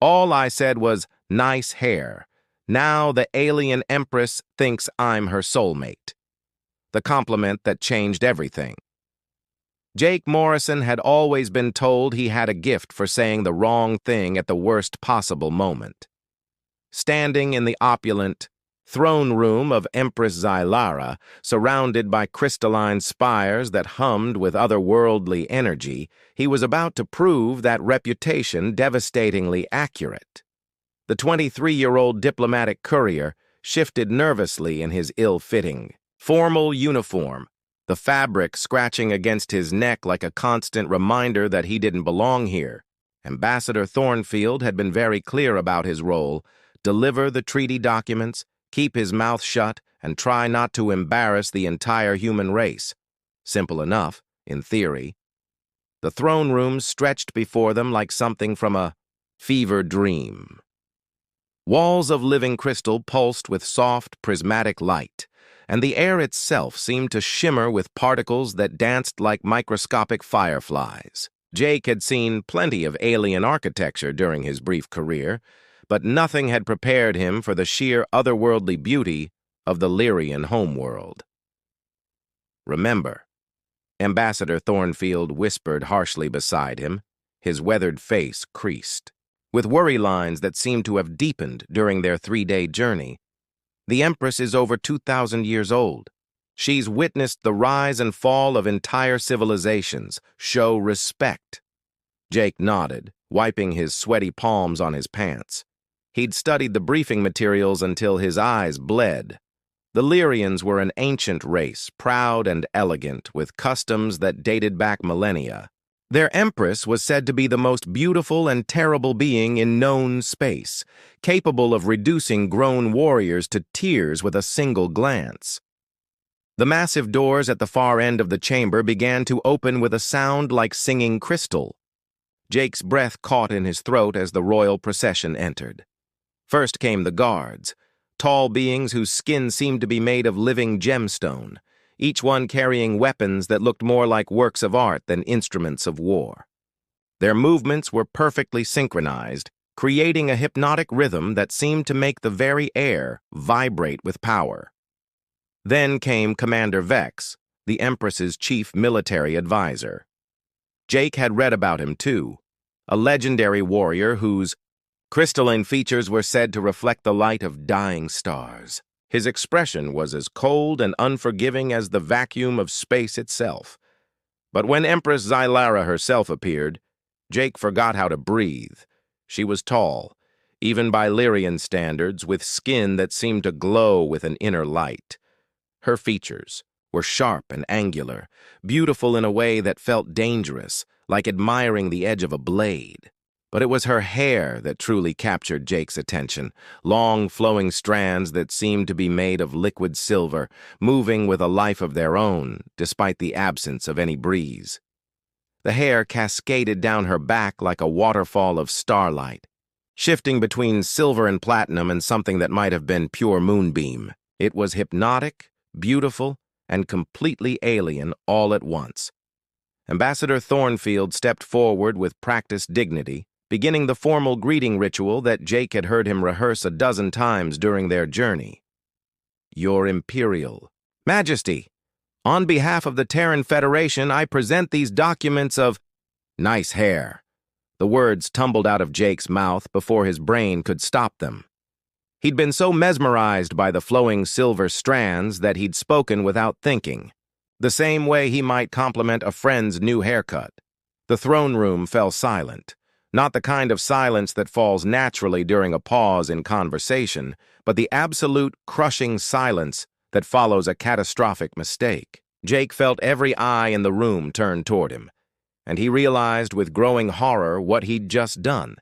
All I said was, nice hair. Now the alien Empress thinks I'm her soulmate. The compliment that changed everything. Jake Morrison had always been told he had a gift for saying the wrong thing at the worst possible moment. Standing in the opulent throne room of Empress Xylara, surrounded by crystalline spires that hummed with otherworldly energy, he was about to prove that reputation devastatingly accurate. The 23-year-old diplomatic courier shifted nervously in his ill-fitting, formal uniform, the fabric scratching against his neck like a constant reminder that he didn't belong here. Ambassador Thornfield had been very clear about his role: deliver the treaty documents, keep his mouth shut, and try not to embarrass the entire human race. Simple enough, in theory. The throne room stretched before them like something from a fever dream. Walls of living crystal pulsed with soft, prismatic light, and the air itself seemed to shimmer with particles that danced like microscopic fireflies. Jake had seen plenty of alien architecture during his brief career, but nothing had prepared him for the sheer otherworldly beauty of the Lyrian homeworld. "Remember," Ambassador Thornfield whispered harshly beside him, his weathered face creased, with worry lines that seemed to have deepened during their 3-day journey. "The Empress is over 2,000 years old. She's witnessed the rise and fall of entire civilizations. Show respect." Jake nodded, wiping his sweaty palms on his pants. He'd studied the briefing materials until his eyes bled. The Lyrians were an ancient race, proud and elegant, with customs that dated back millennia. Their Empress was said to be the most beautiful and terrible being in known space, capable of reducing grown warriors to tears with a single glance. The massive doors at the far end of the chamber began to open with a sound like singing crystal. Jake's breath caught in his throat as the royal procession entered. First came the guards, tall beings whose skin seemed to be made of living gemstone, each one carrying weapons that looked more like works of art than instruments of war. Their movements were perfectly synchronized, creating a hypnotic rhythm that seemed to make the very air vibrate with power. Then came Commander Vex, the Empress's chief military advisor. Jake had read about him too, a legendary warrior whose crystalline features were said to reflect the light of dying stars. His expression was as cold and unforgiving as the vacuum of space itself. But when Empress Xylara herself appeared, Jake forgot how to breathe. She was tall, even by Lyrian standards, with skin that seemed to glow with an inner light. Her features were sharp and angular, beautiful in a way that felt dangerous, like admiring the edge of a blade. But it was her hair that truly captured Jake's attention, long flowing strands that seemed to be made of liquid silver, moving with a life of their own, despite the absence of any breeze. The hair cascaded down her back like a waterfall of starlight, shifting between silver and platinum and something that might have been pure moonbeam. It was hypnotic, beautiful, and completely alien all at once. Ambassador Thornfield stepped forward with practiced dignity, beginning the formal greeting ritual that Jake had heard him rehearse a dozen times during their journey. "Your Imperial Majesty, on behalf of the Terran Federation, I present these documents of—" "Nice hair." The words tumbled out of Jake's mouth before his brain could stop them. He'd been so mesmerized by the flowing silver strands that he'd spoken without thinking, the same way he might compliment a friend's new haircut. The throne room fell silent. Not the kind of silence that falls naturally during a pause in conversation, but the absolute crushing silence that follows a catastrophic mistake. Jake felt every eye in the room turn toward him, and he realized with growing horror what he'd just done.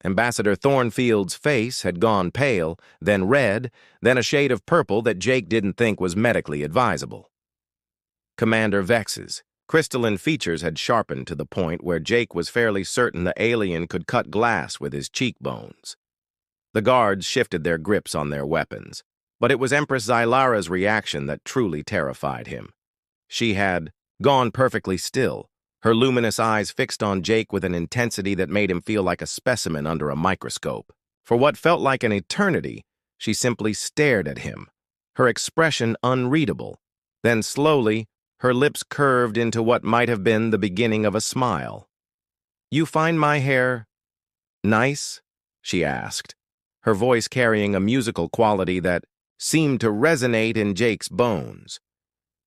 Ambassador Thornfield's face had gone pale, then red, then a shade of purple that Jake didn't think was medically advisable. Commander Vex's crystalline features had sharpened to the point where Jake was fairly certain the alien could cut glass with his cheekbones. The guards shifted their grips on their weapons, but it was Empress Xylara's reaction that truly terrified him. She had gone perfectly still, her luminous eyes fixed on Jake with an intensity that made him feel like a specimen under a microscope. For what felt like an eternity, she simply stared at him, her expression unreadable. Then slowly, her lips curved into what might have been the beginning of a smile. "You find my hair nice?" she asked, her voice carrying a musical quality that seemed to resonate in Jake's bones.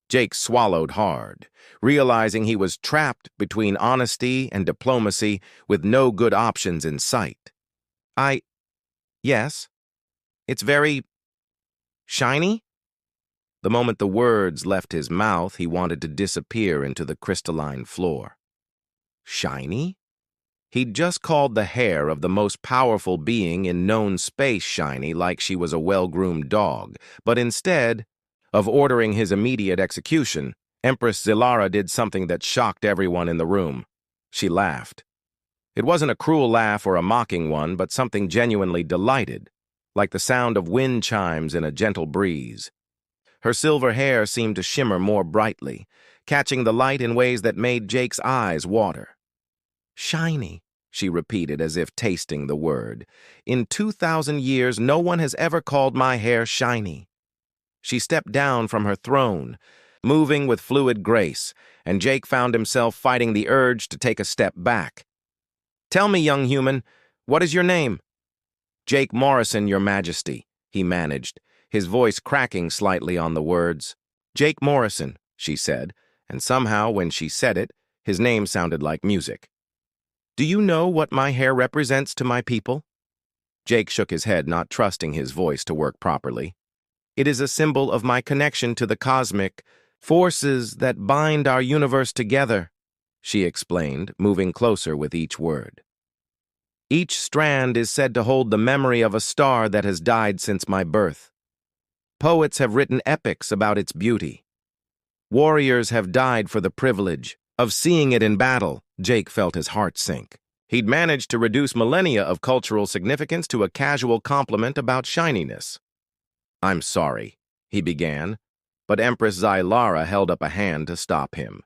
Jake swallowed hard, realizing he was trapped between honesty and diplomacy with no good options in sight. Yes. It's very shiny?" The moment the words left his mouth, he wanted to disappear into the crystalline floor. Shiny? He'd just called the hair of the most powerful being in known space shiny, like she was a well-groomed dog, but instead of ordering his immediate execution, Empress Zilara did something that shocked everyone in the room. She laughed. It wasn't a cruel laugh or a mocking one, but something genuinely delighted, like the sound of wind chimes in a gentle breeze. Her silver hair seemed to shimmer more brightly, catching the light in ways that made Jake's eyes water. "Shiny," she repeated as if tasting the word. "In 2,000 years, no one has ever called my hair shiny." She stepped down from her throne, moving with fluid grace, and Jake found himself fighting the urge to take a step back. "Tell me, young human, what is your name?" "Jake Morrison, Your Majesty," he managed, his voice cracking slightly on the words. "Jake Morrison," she said, and somehow, when she said it, his name sounded like music. "Do you know what my hair represents to my people?" Jake shook his head, not trusting his voice to work properly. "It is a symbol of my connection to the cosmic forces that bind our universe together," she explained, moving closer with each word. "Each strand is said to hold the memory of a star that has died since my birth. Poets have written epics about its beauty. Warriors have died for the privilege of seeing it in battle." Jake felt his heart sink. He'd managed to reduce millennia of cultural significance to a casual compliment about shininess. "I'm sorry," he began, but Empress Zilara held up a hand to stop him.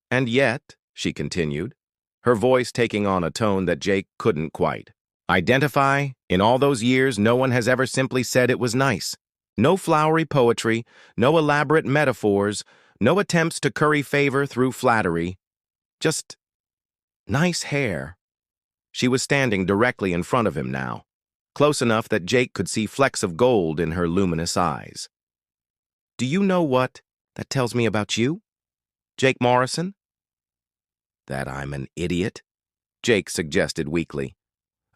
"And yet," she continued, her voice taking on a tone that Jake couldn't quite identify, "in all those years, no one has ever simply said it was nice. No flowery poetry, no elaborate metaphors, no attempts to curry favor through flattery. Just nice hair." She was standing directly in front of him now, close enough that Jake could see flecks of gold in her luminous eyes. "Do you know what that tells me about you, Jake Morrison?" "That I'm an idiot?" Jake suggested weakly.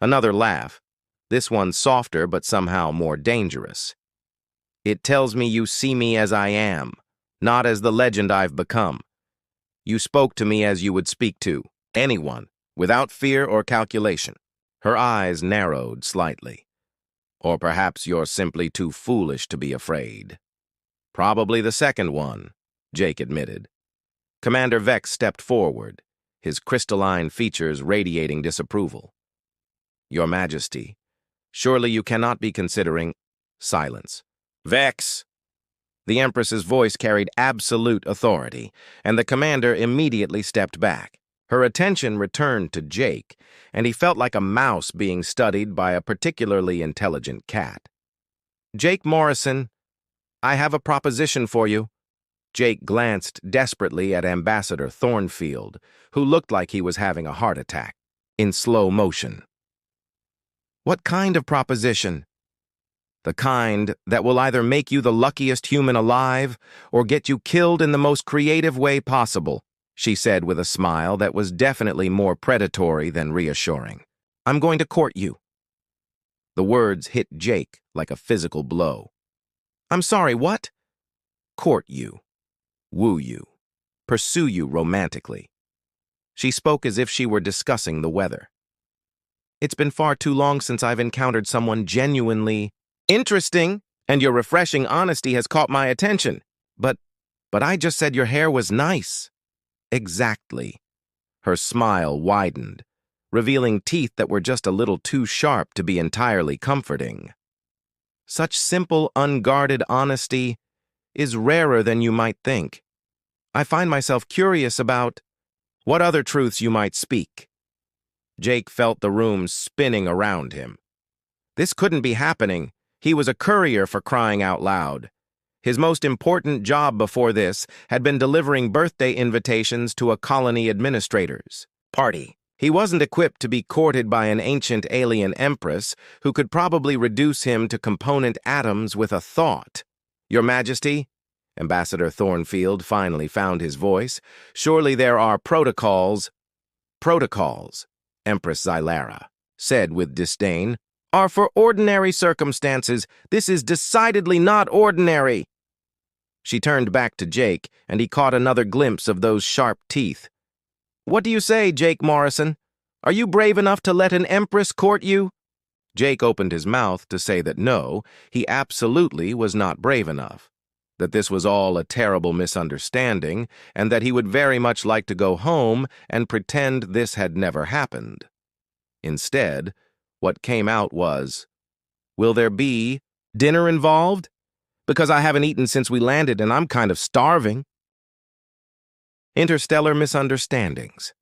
Another laugh, this one softer but somehow more dangerous. "It tells me you see me as I am, not as the legend I've become. You spoke to me as you would speak to anyone, without fear or calculation." Her eyes narrowed slightly. "Or perhaps you're simply too foolish to be afraid." "Probably the second one," Jake admitted. Commander Vex stepped forward, his crystalline features radiating disapproval. "Your Majesty, surely you cannot be considering—" Silence. "Vex!" The Empress's voice carried absolute authority, and the commander immediately stepped back. Her attention returned to Jake, and he felt like a mouse being studied by a particularly intelligent cat. "Jake Morrison, I have a proposition for you." Jake glanced desperately at Ambassador Thornfield, who looked like he was having a heart attack, in slow motion. "What kind of proposition?" "The kind that will either make you the luckiest human alive or get you killed in the most creative way possible," she said with a smile that was definitely more predatory than reassuring. "I'm going to court you." The words hit Jake like a physical blow. "I'm sorry, what?" "Court you. Woo you. Pursue you romantically." She spoke as if she were discussing the weather. "It's been far too long since I've encountered someone genuinely interesting, and your refreshing honesty has caught my attention. But I just said your hair was nice." "Exactly." Her smile widened, revealing teeth that were just a little too sharp to be entirely comforting. "Such simple, unguarded honesty is rarer than you might think. I find myself curious about What other truths you might speak? Jake felt the room spinning around him. This couldn't be happening. He was a courier, for crying out loud. His most important job before this had been delivering birthday invitations to a colony administrator's party. He wasn't equipped to be courted by an ancient alien empress who could probably reduce him to component atoms with a thought. Your Majesty? Ambassador Thornfield finally found his voice. Surely there are protocols. Protocols, Empress Xylara said with disdain, are for ordinary circumstances. This is decidedly not ordinary. She turned back to Jake, and he caught another glimpse of those sharp teeth. What do you say, Jake Morrison? Are you brave enough to let an empress court you? Jake opened his mouth to say that no, he absolutely was not brave enough, that this was all a terrible misunderstanding, and that he would very much like to go home and pretend this had never happened. Instead, what came out was, will there be dinner involved? Because I haven't eaten since we landed and I'm kind of starving. Interstellar misunderstandings.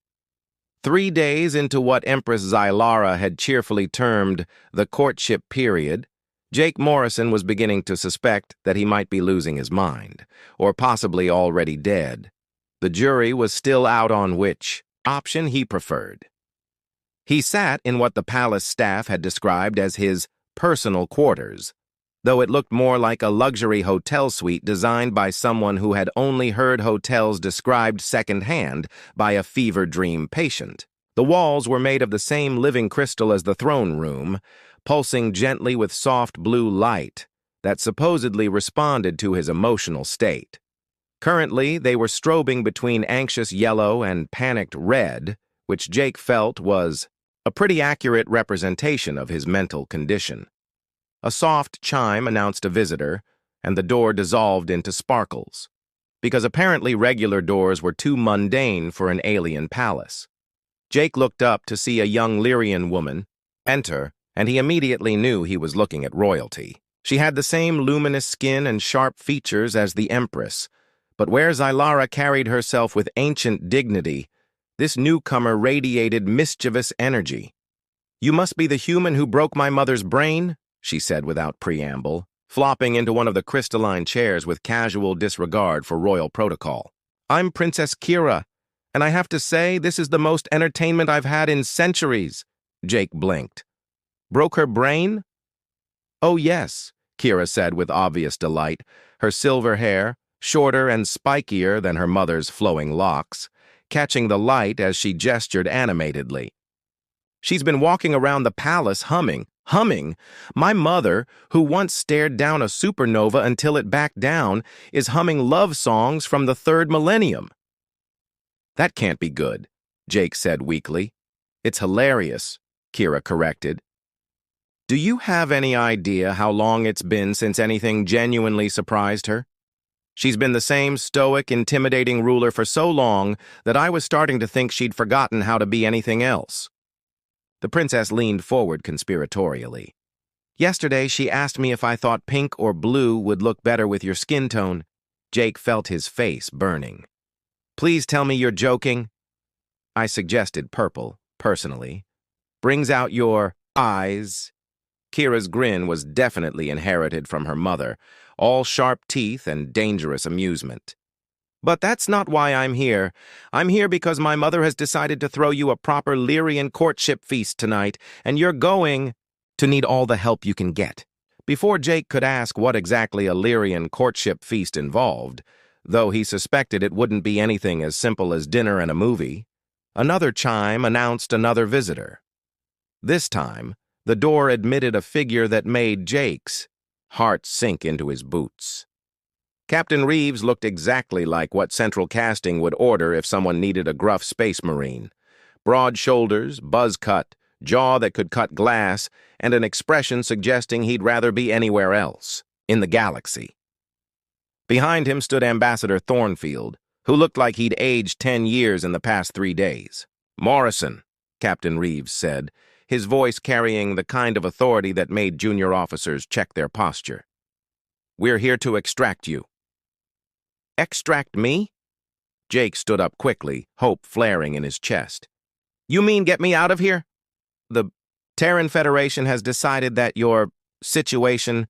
3 days into what Empress Xylara had cheerfully termed the courtship period, Jake Morrison was beginning to suspect that he might be losing his mind, or possibly already dead. The jury was still out on which option he preferred. He sat in what the palace staff had described as his personal quarters, though it looked more like a luxury hotel suite designed by someone who had only heard hotels described secondhand by a fever dream patient. The walls were made of the same living crystal as the throne room, pulsing gently with soft blue light that supposedly responded to his emotional state. Currently, they were strobing between anxious yellow and panicked red, which Jake felt was a pretty accurate representation of his mental condition. A soft chime announced a visitor, and the door dissolved into sparkles, because apparently regular doors were too mundane for an alien palace. Jake looked up to see a young Lyrian woman enter, and he immediately knew he was looking at royalty. She had the same luminous skin and sharp features as the Empress, but where Xylara carried herself with ancient dignity, this newcomer radiated mischievous energy. You must be the human who broke my mother's brain, she said without preamble, flopping into one of the crystalline chairs with casual disregard for royal protocol. I'm Princess Kira, and I have to say this is the most entertainment I've had in centuries. Jake blinked. Broke her brain? Oh yes, Kira said with obvious delight, her silver hair, shorter and spikier than her mother's flowing locks, catching the light as she gestured animatedly. She's been walking around the palace humming. My mother, who once stared down a supernova until it backed down, is humming love songs from the 3rd millennium. That can't be good, Jake said weakly. It's hilarious, Kira corrected. Do you have any idea how long it's been since anything genuinely surprised her? She's been the same stoic, intimidating ruler for so long that I was starting to think she'd forgotten how to be anything else. The princess leaned forward conspiratorially. Yesterday, she asked me if I thought pink or blue would look better with your skin tone. Jake felt his face burning. Please tell me you're joking. I suggested purple, personally. Brings out your eyes. Kira's grin was definitely inherited from her mother, all sharp teeth and dangerous amusement. But that's not why I'm here. I'm here because my mother has decided to throw you a proper Lyrian courtship feast tonight, and you're going to need all the help you can get. Before Jake could ask what exactly a Lyrian courtship feast involved, though he suspected it wouldn't be anything as simple as dinner and a movie, another chime announced another visitor. This time, the door admitted a figure that made Jake's heart sink into his boots. Captain Reeves looked exactly like what Central Casting would order if someone needed a gruff space marine. Broad shoulders, buzz cut, jaw that could cut glass, and an expression suggesting he'd rather be anywhere else, in the galaxy. Behind him stood Ambassador Thornfield, who looked like he'd aged 10 years in the past 3 days. Morrison, Captain Reeves said, his voice carrying the kind of authority that made junior officers check their posture. We're here to extract you. Extract me? Jake stood up quickly, hope flaring in his chest. You mean get me out of here? The Terran Federation has decided that your situation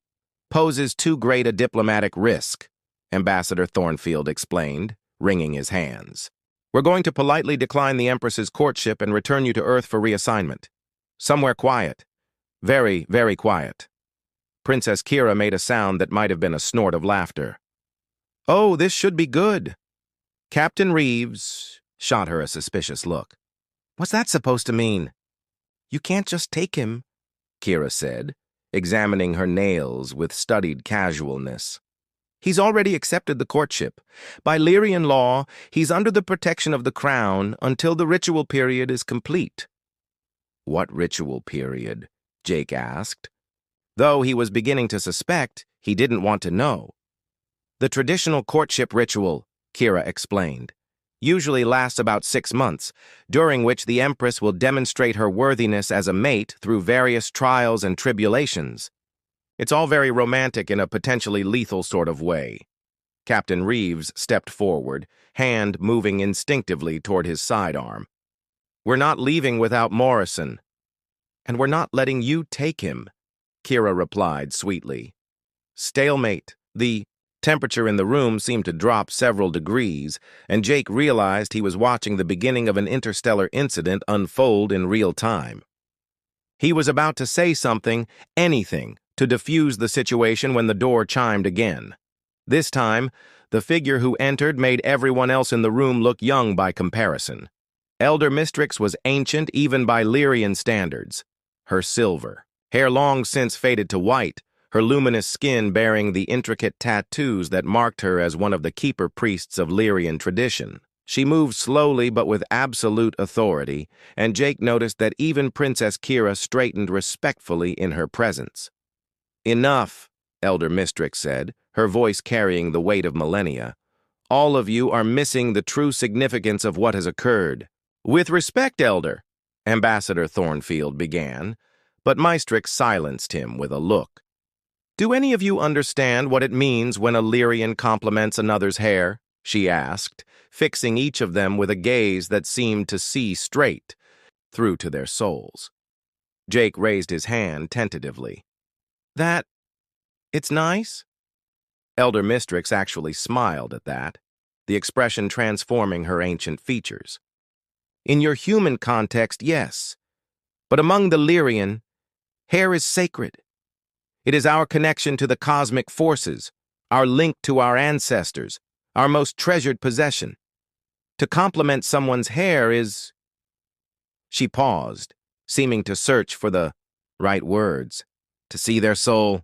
poses too great a diplomatic risk, Ambassador Thornfield explained, wringing his hands. We're going to politely decline the Empress's courtship and return you to Earth for reassignment. Somewhere quiet. Very, very quiet. Princess Kira made a sound that might have been a snort of laughter. Oh, this should be good. Captain Reeves shot her a suspicious look. What's that supposed to mean? You can't just take him, Kira said, examining her nails with studied casualness. He's already accepted the courtship. By Lyrian law, he's under the protection of the crown until the ritual period is complete. What ritual period? Jake asked. Though he was beginning to suspect, he didn't want to know. The traditional courtship ritual, Kira explained, usually lasts about 6 months, during which the Empress will demonstrate her worthiness as a mate through various trials and tribulations. It's all very romantic in a potentially lethal sort of way. Captain Reeves stepped forward, hand moving instinctively toward his sidearm. We're not leaving without Morrison. And we're not letting you take him, Kira replied sweetly. Stalemate. The temperature in the room seemed to drop several degrees, and Jake realized he was watching the beginning of an interstellar incident unfold in real time. He was about to say something, anything, to defuse the situation when the door chimed again. This time, the figure who entered made everyone else in the room look young by comparison. Elder Mistrix was ancient even by Lyrian standards. Her silver, hair long since faded to white, her luminous skin bearing the intricate tattoos that marked her as one of the keeper priests of Lyrian tradition. She moved slowly but with absolute authority, and Jake noticed that even Princess Kira straightened respectfully in her presence. Enough, Elder Mistrix said, her voice carrying the weight of millennia. All of you are missing the true significance of what has occurred. With respect, Elder, Ambassador Thornfield began, but Mistrix silenced him with a look. Do any of you understand what it means when a Lyrian compliments another's hair? She asked, fixing each of them with a gaze that seemed to see straight through to their souls. Jake raised his hand tentatively. It's nice? Elder Mistrix actually smiled at that, the expression transforming her ancient features. In your human context, yes. But among the Lyrian, hair is sacred. It is our connection to the cosmic forces, our link to our ancestors, our most treasured possession. To compliment someone's hair is... She paused, seeming to search for the right words. To see their soul.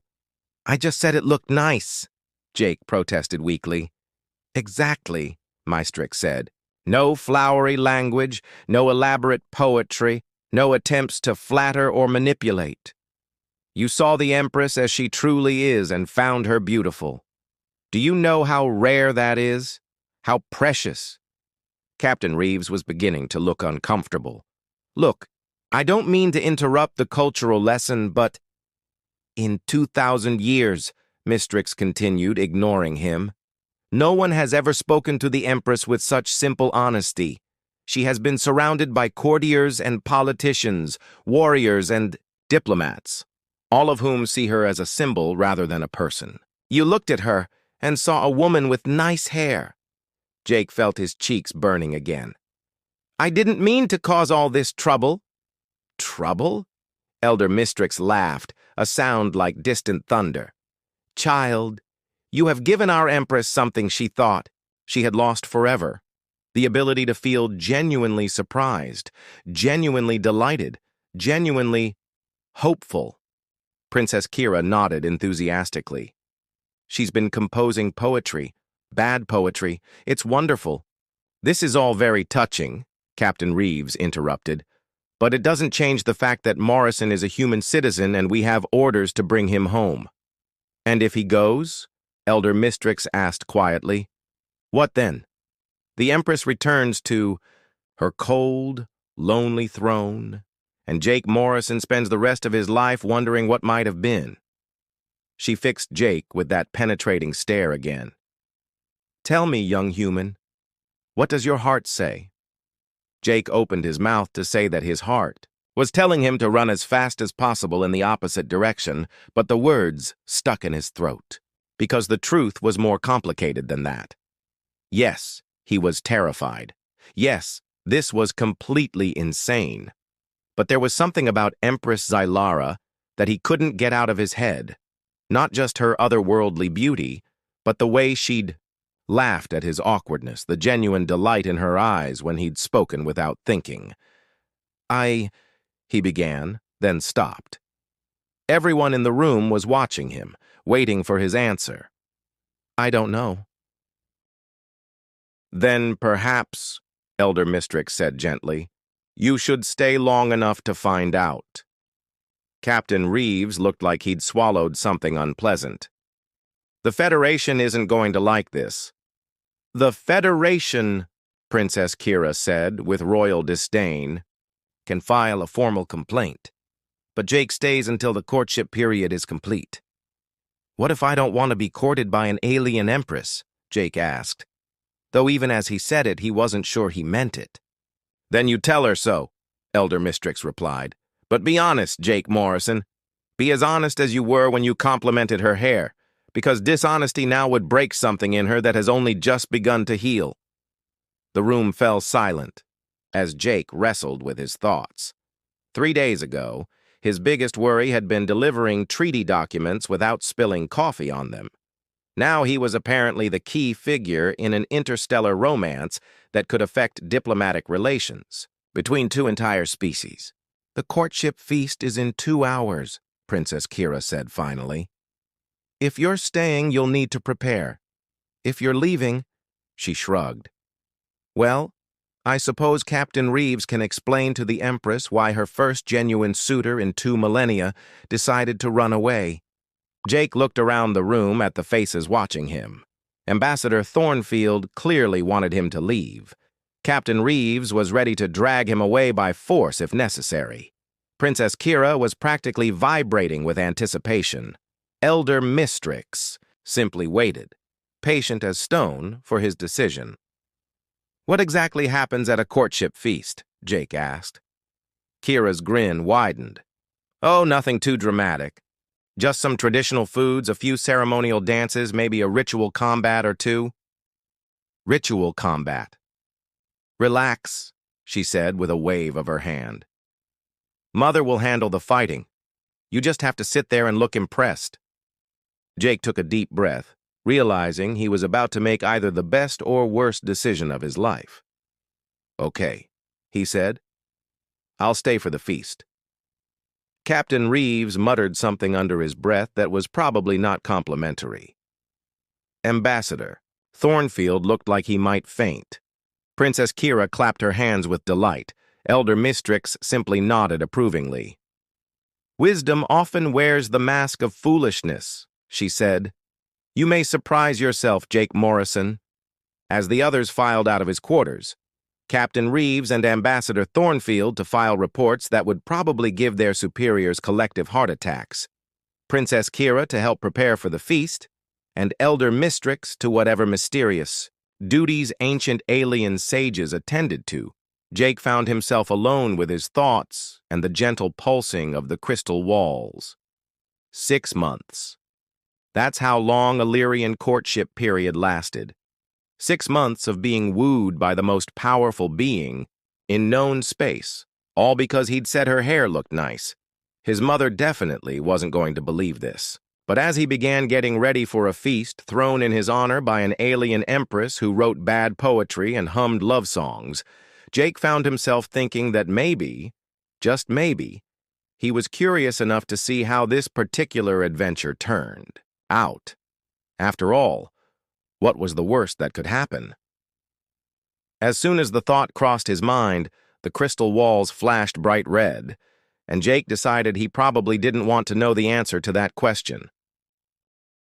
I just said it looked nice, Jake protested weakly. Exactly, Mistrix said. No flowery language, no elaborate poetry, no attempts to flatter or manipulate. You saw the Empress as she truly is and found her beautiful. Do you know how rare that is? How precious? Captain Reeves was beginning to look uncomfortable. Look, I don't mean to interrupt the cultural lesson, but... In 2,000 years, Mistrix continued, ignoring him, no one has ever spoken to the Empress with such simple honesty. She has been surrounded by courtiers and politicians, warriors and diplomats, all of whom see her as a symbol rather than a person. You looked at her and saw a woman with nice hair. Jake felt his cheeks burning again. I didn't mean to cause all this trouble. Trouble? Elder Mistrix laughed, a sound like distant thunder. Child, you have given our Empress something she thought she had lost forever. The ability to feel genuinely surprised, genuinely delighted, genuinely hopeful. Princess Kira nodded enthusiastically. She's been composing poetry, bad poetry. It's wonderful. This is all very touching, Captain Reeves interrupted. But it doesn't change the fact that Morrison is a human citizen and we have orders to bring him home. And if he goes? Elder Mistrix asked quietly. What then? The Empress returns to her cold, lonely throne, and Jake Morrison spends the rest of his life wondering what might have been. She fixed Jake with that penetrating stare again. Tell me, young human, What does your heart say? Jake opened his mouth to say that his heart was telling him to run as fast as possible in the opposite direction, but the words stuck in his throat, because the truth was more complicated than that. Yes, he was terrified. Yes, this was completely insane. But there was something about Empress Xylara that he couldn't get out of his head. Not just her otherworldly beauty, but the way she'd laughed at his awkwardness, the genuine delight in her eyes when he'd spoken without thinking. He began, then stopped. Everyone in the room was watching him, waiting for his answer. I don't know. Then perhaps, Elder Mistrix said gently, you should stay long enough to find out. Captain Reeves looked like he'd swallowed something unpleasant. The Federation isn't going to like this. The Federation, Princess Kira said with royal disdain, can file a formal complaint. But Jake stays until the courtship period is complete. What if I don't want to be courted by an alien empress? Jake asked. Though even as he said it, he wasn't sure he meant it. Then you tell her so, Elder Mistrix replied. But be honest, Jake Morrison. Be as honest as you were when you complimented her hair, because dishonesty now would break something in her that has only just begun to heal. The room fell silent as Jake wrestled with his thoughts. 3 days ago, his biggest worry had been delivering treaty documents without spilling coffee on them. Now he was apparently the key figure in an interstellar romance that could affect diplomatic relations between two entire species. The courtship feast is in 2 hours, Princess Kira said finally. If you're staying, you'll need to prepare. If you're leaving, she shrugged. Well, I suppose Captain Reeves can explain to the Empress why her first genuine suitor in 2 millennia decided to run away. Jake looked around the room at the faces watching him. Ambassador Thornfield clearly wanted him to leave. Captain Reeves was ready to drag him away by force if necessary. Princess Kira was practically vibrating with anticipation. Elder Mistrix simply waited, patient as stone, for his decision. What exactly happens at a courtship feast? Jake asked. Kira's grin widened. Oh, nothing too dramatic. Just some traditional foods, a few ceremonial dances, maybe a ritual combat or 2. Ritual combat. Relax, she said with a wave of her hand. Mother will handle the fighting. You just have to sit there and look impressed. Jake took a deep breath, realizing he was about to make either the best or worst decision of his life. Okay, he said. I'll stay for the feast. Captain Reeves muttered something under his breath that was probably not complimentary. Ambassador, Thornfield looked like he might faint. Princess Kira clapped her hands with delight. Elder Mistrix simply nodded approvingly. Wisdom often wears the mask of foolishness, she said. You may surprise yourself, Jake Morrison. As the others filed out of his quarters, Captain Reeves and Ambassador Thornfield to file reports that would probably give their superiors collective heart attacks, Princess Kira to help prepare for the feast, and Elder Mistrix to whatever mysterious duties ancient alien sages attended to. Jake found himself alone with his thoughts and the gentle pulsing of the crystal walls. 6 months. That's how long a Lyrian courtship period lasted. 6 months of being wooed by the most powerful being in known space, all because he'd said her hair looked nice. His mother definitely wasn't going to believe this. But as he began getting ready for a feast thrown in his honor by an alien empress who wrote bad poetry and hummed love songs, Jake found himself thinking that maybe, just maybe, he was curious enough to see how this particular adventure turned out. After all, what was the worst that could happen? As soon as the thought crossed his mind, the crystal walls flashed bright red, and Jake decided he probably didn't want to know the answer to that question.